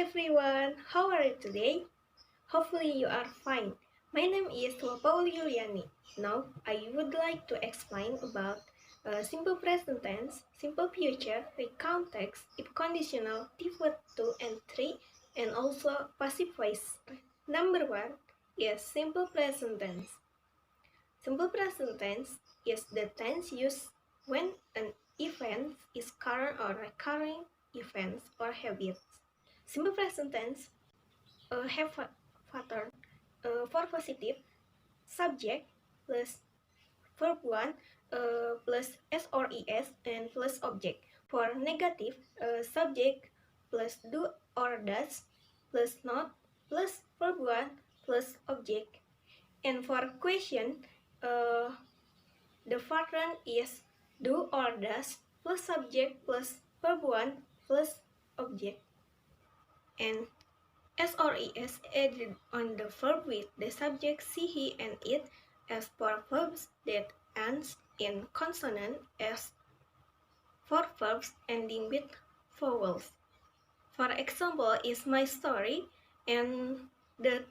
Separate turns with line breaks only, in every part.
everyone, how are you today? Hopefully you are fine. My name is Wapa Yuliani. Now I would like to explain about simple present tense, simple future, recount text, if conditional, pivot 2 and 3, and also passive voice. Number 1 is simple present tense. Simple present tense is the tense used when an event is current or recurring events or habits. Simple present tense have a pattern for positive subject plus verb 1 plus s or es and plus object. For negative subject plus do or does plus not plus verb 1 plus object. And for question, the pattern is do or does plus subject plus verb 1 plus object. And S or es added on the verb with the subject she, he, and it as for verbs that ends in consonant as for verbs ending with vowels. For example, is my story, and the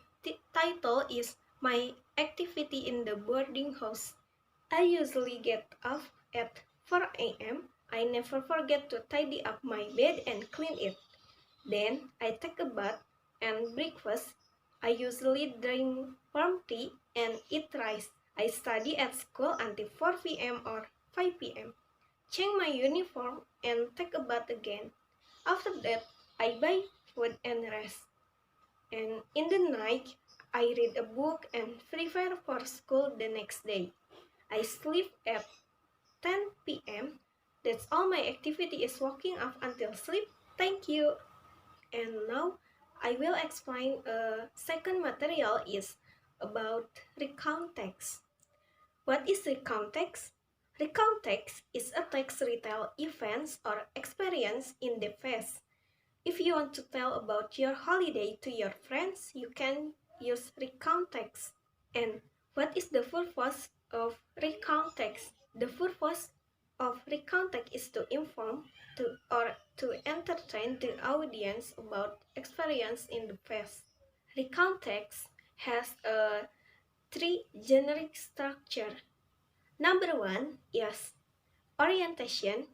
title is my activity in the boarding house. I usually get up at 4 a.m. I never forget to tidy up my bed and clean it. Then I take a bath and breakfast. I usually drink warm tea and eat rice. I study at school until 4 p.m. or 5 p.m. Change my uniform and take a bath again. After that, I buy food and rest. And in the night, I read a book and prepare for school the next day. I sleep at 10 p.m. That's all my activity is waking up until sleep. Thank you. And now I will explain second material is about recount text. What is recount text? Recount text is a text retell events or experience in the past. If you want to tell about your holiday to your friends, you can use recount text. And what is the purpose of recount text? The purpose of recount text is to inform or to entertain the audience about experience in the past. Recount text has a three generic structure. Number 1 is orientation.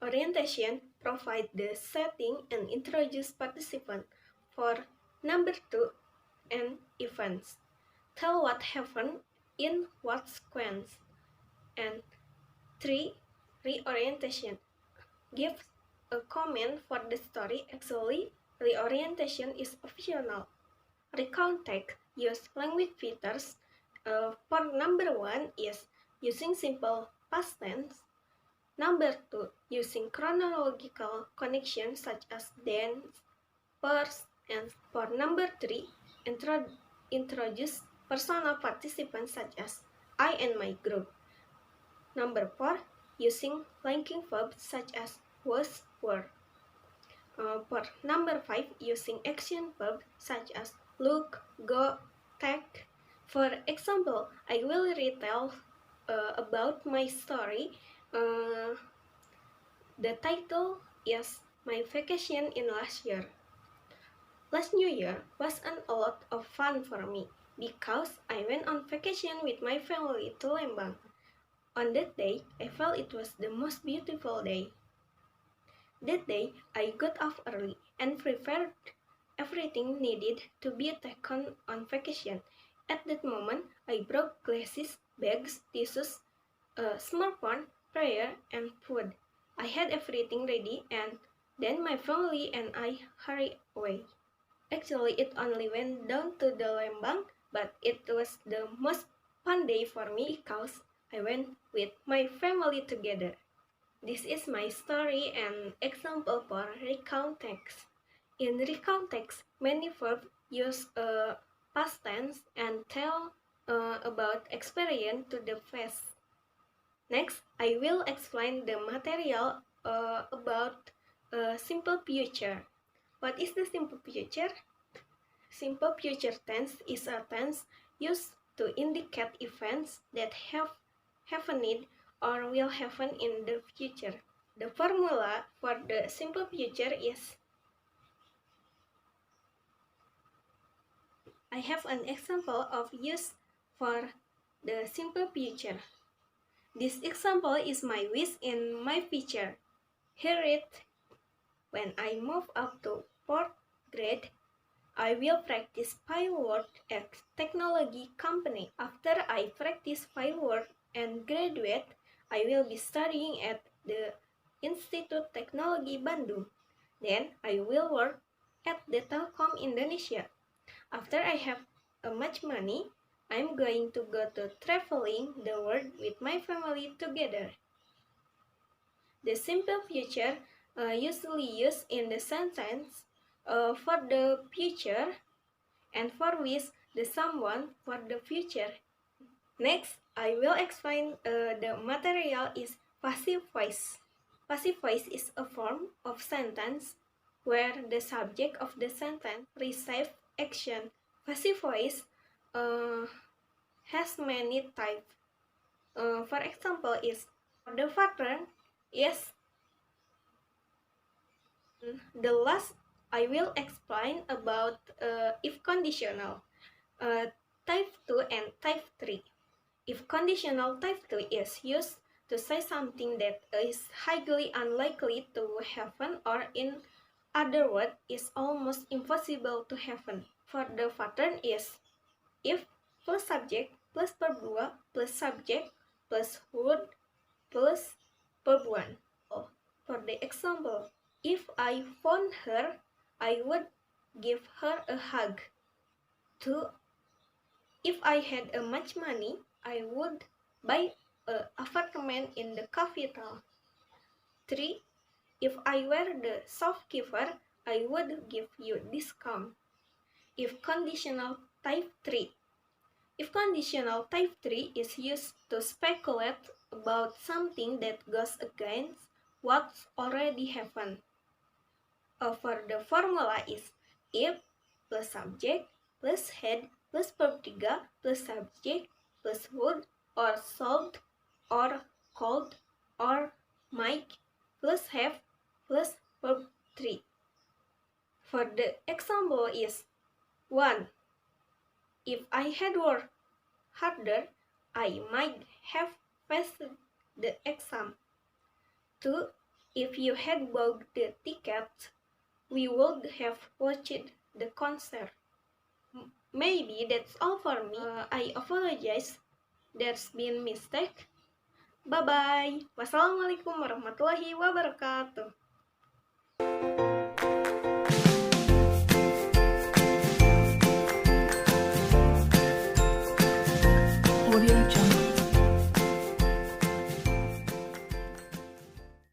Orientation provides the setting and introduce participant. For number 2 and events, tell what happened in what sequence. And 3 reorientation, give a comment for the story. Actually, reorientation is optional. Recount text use language features. For number 1 is using simple past tense. Number 2, using chronological connections such as then, first, and for number 3, introduce personal participants such as I and my group. Number 4, using linking verbs such as was, were. For number 5, using action verbs such as look, go, take. For example, I will retell about my story. The title is My Vacation in Last Year. Last New Year was a lot of fun for me because I went on vacation with my family to Lembang. On that day, I felt it was the most beautiful day. That day, I got up early and prepared everything needed to be taken on vacation. At that moment, I brought glasses, bags, tissues, a smartphone, prayer, and food. I had everything ready, and then my family and I hurried away. Actually, it only went down to the Lembang, but it was the most fun day for me because I went with my family together. This is my story and example for recount text. In recount text, many verbs use past tense and tell about experience to the past. Next, I will explain the material about simple future. What is the simple future? Simple future tense is a tense used to indicate events that have happened or will happen in the future. The formula for the simple future is I have an example of use for the simple future. This example is my wish in my future. Here it, when I move up to 4th grade, I will practice firework at technology company. After I practice firework and graduate, I will be studying at the Institute Teknologi Bandung. Then I will work at the Telkom Indonesia. After I have much money, I'm going to go to traveling the world with my family together. The simple future usually used in the sentence for the future and for wish the someone for the future. Next, I will explain the material is passive voice. Passive voice is a form of sentence where the subject of the sentence receives action. Passive voice has many types. For example, is the pattern is the last. I will explain about if conditional, type 2 and type 3. If conditional type 3 is used to say something that is highly unlikely to happen, or in other words, is almost impossible to happen. For the pattern is if plus subject plus verb 2 plus subject plus word plus verb 1. For the example, if I found her, I would give her a hug. 2. If I had much money, I would buy an apartment in the capital. 3. If I were the shopkeeper, I would give you discount. If conditional type 3. If conditional type 3 is used to speculate about something that goes against what's already happened. For the formula is if plus subject plus had plus verb 3 plus subject plus would or solved or called or might plus have plus verb 3. For the example is 1. If I had worked harder, I might have passed the exam. 2. If you had bought the tickets, we would have watched the concert. Maybe that's all for me. I apologize. There's been mistake. Bye-bye. Wassalamualaikum warahmatullahi wabarakatuh.
Audio Jungle.